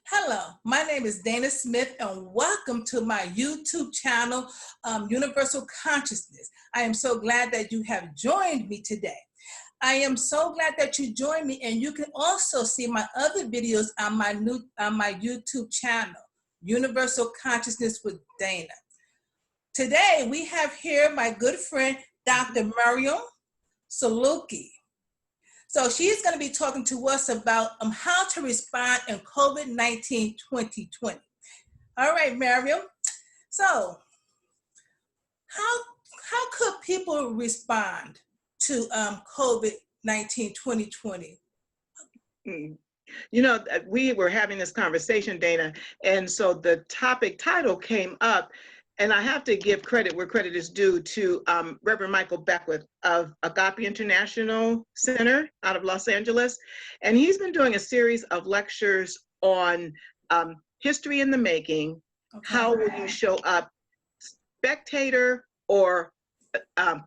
Hello, my name is Dana Smith, and welcome to my YouTube channel, Universal Consciousness. I am so glad that you have joined me today. I am so glad that you joined me, and you can also see my other videos on my YouTube channel, Universal Consciousness with Dana. Today, we have here my good friend, Dr. Maryam Sulki. So she's going to be talking to us about how to respond in COVID-19 2020. All right, Maryam. So how could people respond to COVID-19 2020? You know, we were having this conversation, Dana, and so the topic title came up, and I have to give credit where credit is due to Reverend Michael Beckwith of Agape International Center out of Los Angeles, and he's been doing a series of lectures on history in the making. Okay. How will you show up, spectator or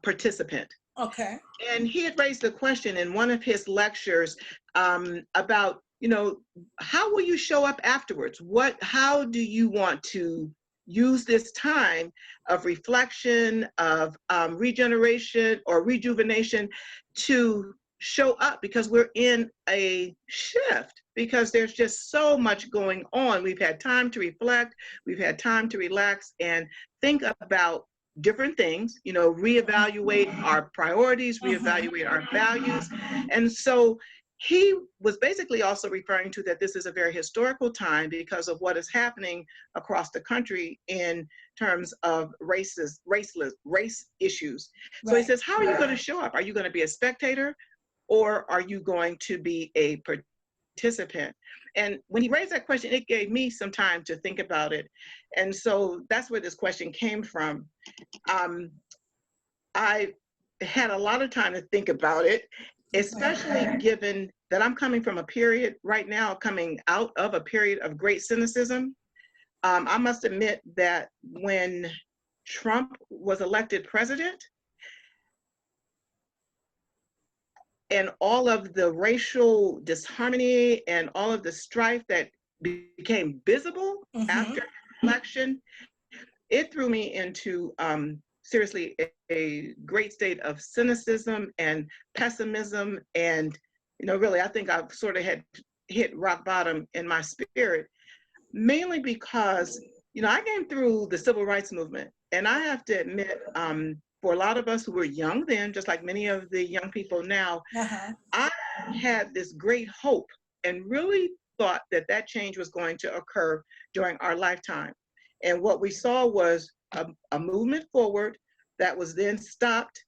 participant? Okay. And he had raised the question in one of his lectures about, you know, how will you show up afterwards? How do you want to use this time of reflection, of regeneration or rejuvenation to show up? Because we're in a shift, because there's just so much going on. We've had time to reflect, we've had time to relax and think about different things, you know, reevaluate our priorities, reevaluate our values. And so he was basically also referring to that this is a very historical time because of what is happening across the country in terms of race issues. So he says, how are you going to show up? Are you going to be a spectator or are you going to be a participant? And when he raised that question, it gave me some time to think about it. And so that's where this question came from. I had a lot of time to think about it, especially given that I'm coming from a period right now, coming out of a period of great cynicism. I must admit that when Trump was elected president, and all of the racial disharmony and all of the strife that became visible after the election, it threw me into seriously a great state of cynicism and pessimism. And, you know, really, I think I've sort of had hit rock bottom in my spirit, mainly because, you know, I came through the civil rights movement. And I have to admit, for a lot of us who were young then, just like many of the young people now, I had this great hope and really thought that that change was going to occur during our lifetime. And what we saw was a movement forward that was then stopped.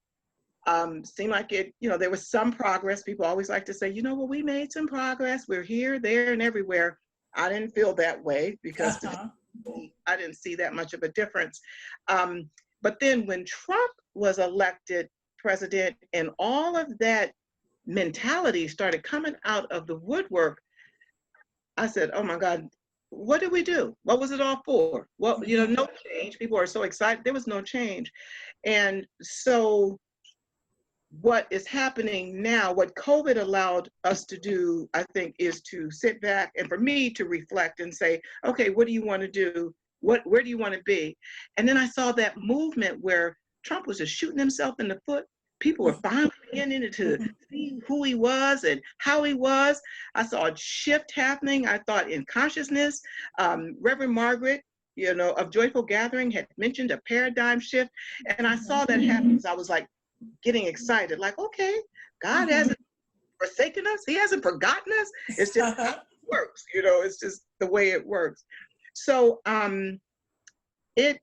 Seemed like it, you know, there was some progress. People always like to say, you know, well, we made some progress. We're here, there, and everywhere. I didn't feel that way because I didn't see that much of a difference. But then when Trump was elected president and all of that mentality started coming out of the woodwork, I said, oh my God, what did we do? What was it all for? Well, you know, no change. People are so excited. There was no change. And so what is happening now, what COVID allowed us to do, I think, is to sit back and for me to reflect and say, okay, what do you want to do? Where do you want to be? And then I saw that movement where Trump was just shooting himself in the foot. People were finally beginning to see who he was and how he was. I saw a shift happening. I thought in consciousness, Reverend Margaret, you know, of Joyful Gathering had mentioned a paradigm shift. And I saw that happen. So I was like getting excited, like, okay, God hasn't forsaken us. He hasn't forgotten us. It's just how it works. You know, it's just the way it works. So it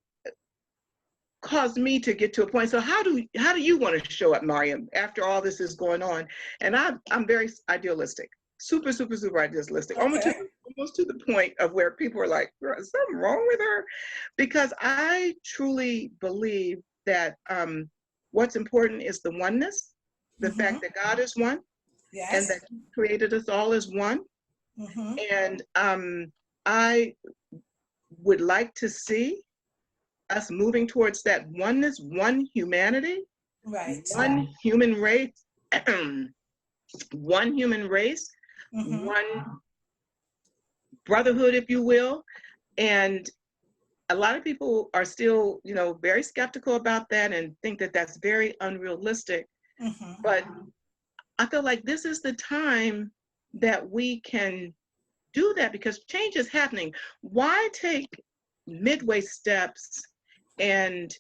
caused me to get to a point. So how do you want to show up, Maryam, after all this is going on? And I'm very idealistic, super idealistic, almost to the point of where people are like, is something wrong with her? Because I truly believe that what's important is the oneness, the fact that God is one, and that He created us all as one. And I would like to see us moving towards that oneness, one humanity, one human race, one human race, one brotherhood, if you will. And a lot of people are still, very skeptical about that and think that that's very unrealistic. But I feel like this is the time that we can do that because change is happening. Why take midway steps and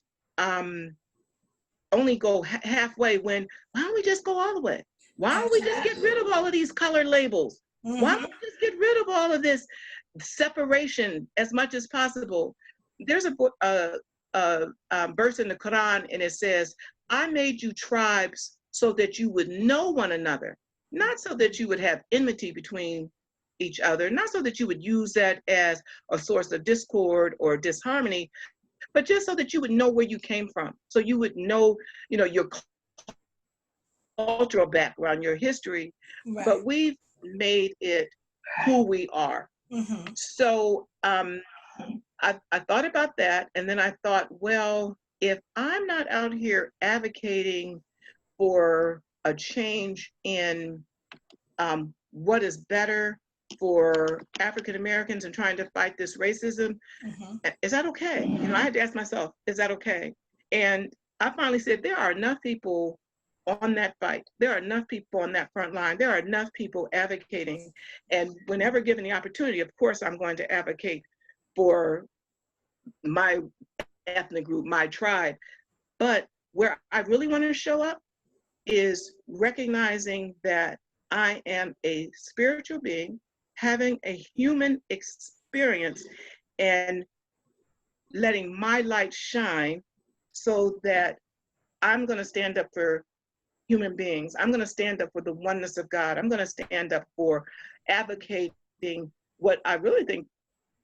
only go halfway when, why don't we just go all the way? Why don't we just get rid of all of these color labels? Why don't we just get rid of all of this separation as much as possible? There's a verse in the Quran, and it says, I made you tribes so that you would know one another, not so that you would have enmity between each other, not so that you would use that as a source of discord or disharmony, but just so that you would know where you came from. So you would know, your cultural background, your history, but we've made it who we are. So I thought about that, and then I thought, well, if I'm not out here advocating for a change in what is better for African Americans and trying to fight this racism, is that okay? I had to ask myself, is that okay? And I finally said, there are enough people on that fight. There are enough people on that front line. There are enough people advocating. And whenever given the opportunity, of course, I'm going to advocate for my ethnic group, my tribe. But where I really want to show up is recognizing that I am a spiritual being having a human experience and letting my light shine so that I'm going to stand up for human beings. I'm going to stand up for the oneness of God. I'm going to stand up for advocating what I really think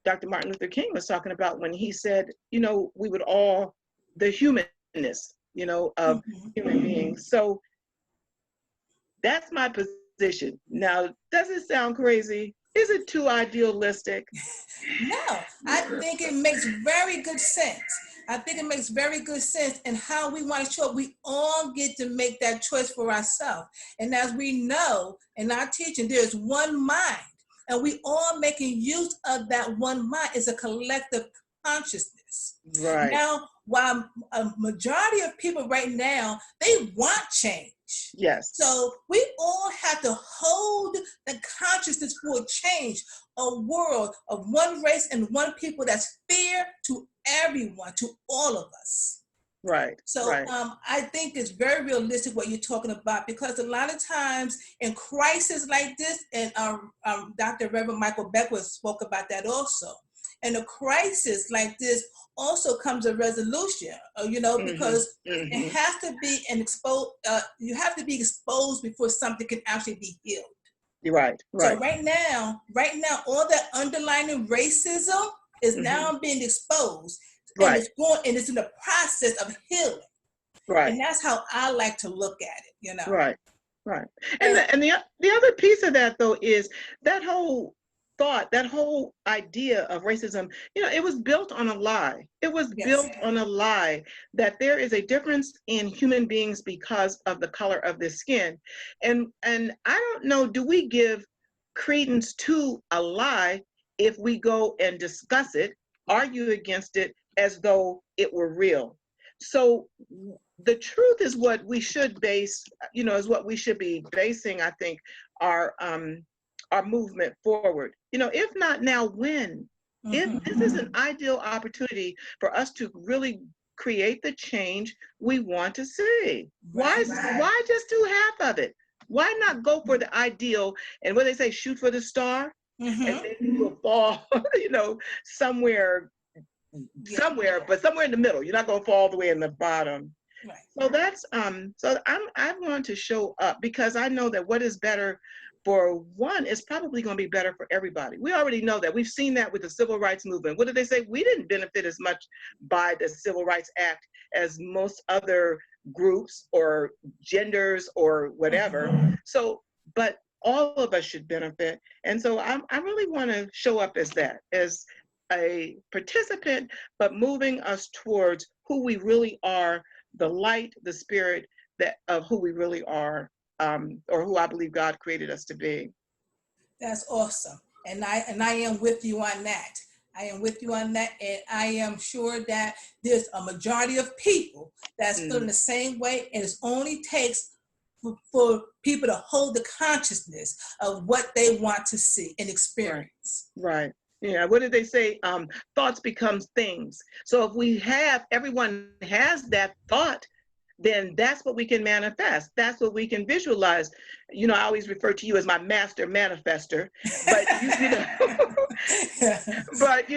Dr. Martin Luther King was talking about when he said, we would all, the humanness, of human beings. So that's my position. Now, does it sound crazy? Is it too idealistic? No, I think it makes very good sense. I think it makes very good sense in how we want to show up. We all get to make that choice for ourselves. And as we know in our teaching, there's one mind, and we all making use of that one mind. It's a collective consciousness. Right. Now, while a majority of people right now, they want change. Yes. So we all have to hold the consciousness for change, a world of one race and one people that's fair to everyone, to all of us. Right. So right. I think it's very realistic what you're talking about, because a lot of times in crisis like this, and Dr. Reverend Michael Beckwith spoke about that also. In a crisis like this also comes a resolution, because it has to be you have to be exposed before something can actually be healed. Right. So right now, all that underlying racism is now being exposed. And it's in the process of healing. Right. And that's how I like to look at it, Right. And the other piece of that, though, is that whole thought, that whole idea of racism, it was built on a lie. It was built on a lie that there is a difference in human beings because of the color of their skin. And I don't know, do we give credence to a lie if we go and discuss it, argue against it as though it were real? So the truth is what we should base, is what we should be basing, I think, our movement forward. If not now, when? If this is an ideal opportunity for us to really create the change we want to see. Why just do half of it? Why not go for the ideal, and what they say, shoot for the star, and then you will fall, somewhere, but somewhere in the middle. You're not going to fall all the way in the bottom. Right. So that's I want to show up because I know that what is better for one is probably going to be better for everybody. We already know that. We've seen that with the civil rights movement. What did they say? We didn't benefit as much by the Civil Rights Act as most other groups or genders or whatever. So, but all of us should benefit. And so I really want to show up as that, as a participant, but moving us towards who we really are, the light, the spirit of who we really are, or who I believe God created us to be. That's awesome. And I am with you on that. I am with you on that, and I am sure that there's a majority of people that's feeling the same way, and it only takes for people to hold the consciousness of what they want to see and experience. Right. Yeah. What did they say? Thoughts becomes things. So if everyone has that thought, then that's what we can manifest. That's what we can visualize. You know, I always refer to you as my master manifester, but but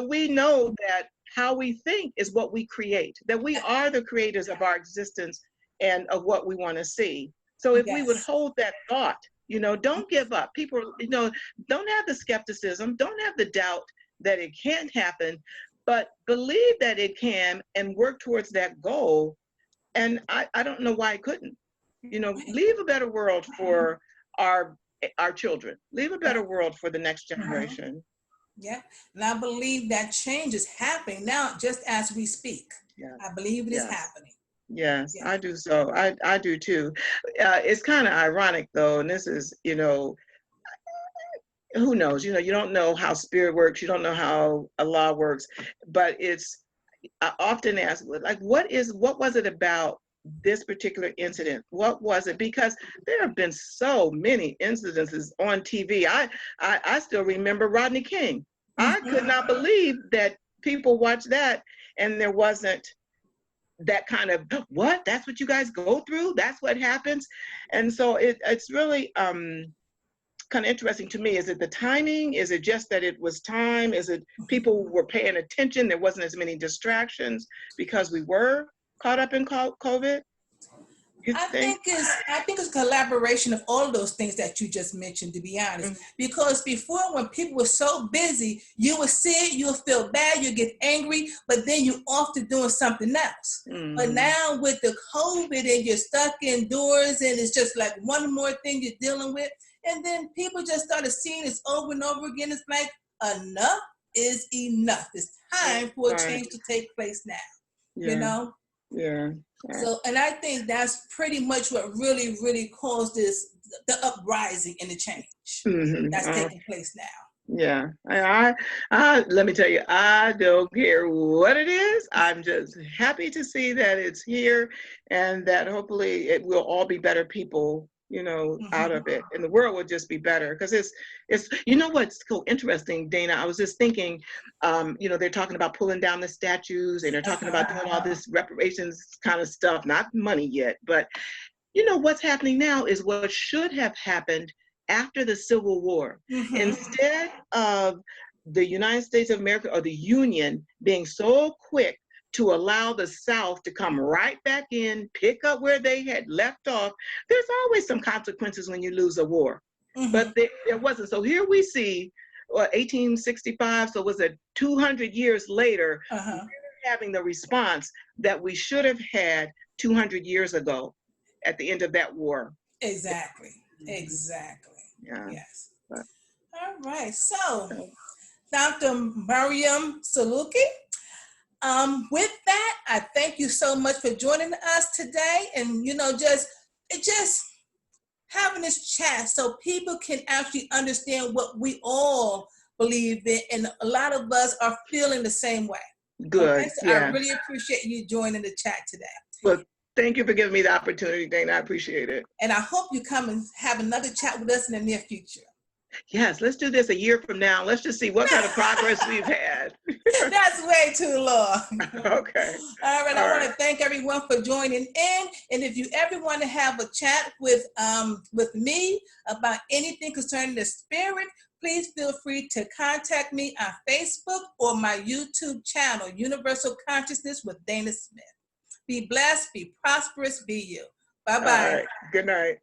we know that how we think is what we create, that we are the creators of our existence and of what we want to see. So if we would hold that thought, don't give up. People, don't have the skepticism, don't have the doubt that it can't happen, but believe that it can and work towards that goal. And I don't know why I couldn't, leave a better world for our children, leave a better world for the next generation. Yeah, and I believe that change is happening now, just as we speak. Yeah. I believe it is happening. Yes, I do. So I do too. It's kind of ironic though, and this is, who knows, you don't know how spirit works, you don't know how Allah works, but I often ask, like, what was it about this particular incident? What was it? Because there have been so many incidences on TV. I still remember Rodney King. I could not believe that people watched that and there wasn't that kind of, what? That's what you guys go through? That's what happens? And so it's really kind of interesting to me. Is it the timing? Is it just that it was time? Is it people were paying attention? There wasn't as many distractions because we were caught up in COVID? I think it's collaboration of all of those things that you just mentioned, to be honest. Because before, when people were so busy, you would see it, you'll feel bad, you get angry, but then you're off to doing something else. But now with the COVID and you're stuck indoors and it's just like one more thing you're dealing with, and then people just started seeing this over and over again. It's like, enough is enough. It's time for a change to take place now, Yeah. So, and I think that's pretty much what really, really caused the uprising and the change that's taking place now. Yeah, I let me tell you, I don't care what it is. I'm just happy to see that it's here and that hopefully it will all be better people, out of it, and the world will just be better. Because it's what's so interesting, Dana, I was just thinking, they're talking about pulling down the statues and they're talking about doing all this reparations kind of stuff, not money yet, but what's happening now is what should have happened after the Civil War. Instead of the United States of America or the Union being so quick to allow the South to come right back in, pick up where they had left off, there's always some consequences when you lose a war. But there wasn't. So here we see 1865, so was it 200 years later, we're having the response that we should have had 200 years ago at the end of that war. Exactly. Yeah. Yes. All right. So, Dr. Maryam Sulki, with that, I thank you so much for joining us today, and just having this chat so people can actually understand what we all believe in, and a lot of us are feeling the same way. Good. Okay? So I really appreciate you joining the chat today. Well, thank you for giving me the opportunity, Dana. I appreciate it. And I hope you come and have another chat with us in the near future. Yes, let's do this a year from now. Let's just see what kind of progress we've had. That's way too long. Okay. All right. I want to thank everyone for joining in. And if you ever want to have a chat with me about anything concerning the spirit, please feel free to contact me on Facebook or my YouTube channel, Universal Consciousness with Dana Smith. Be blessed, be prosperous, be you. Bye-bye. All right. Good night.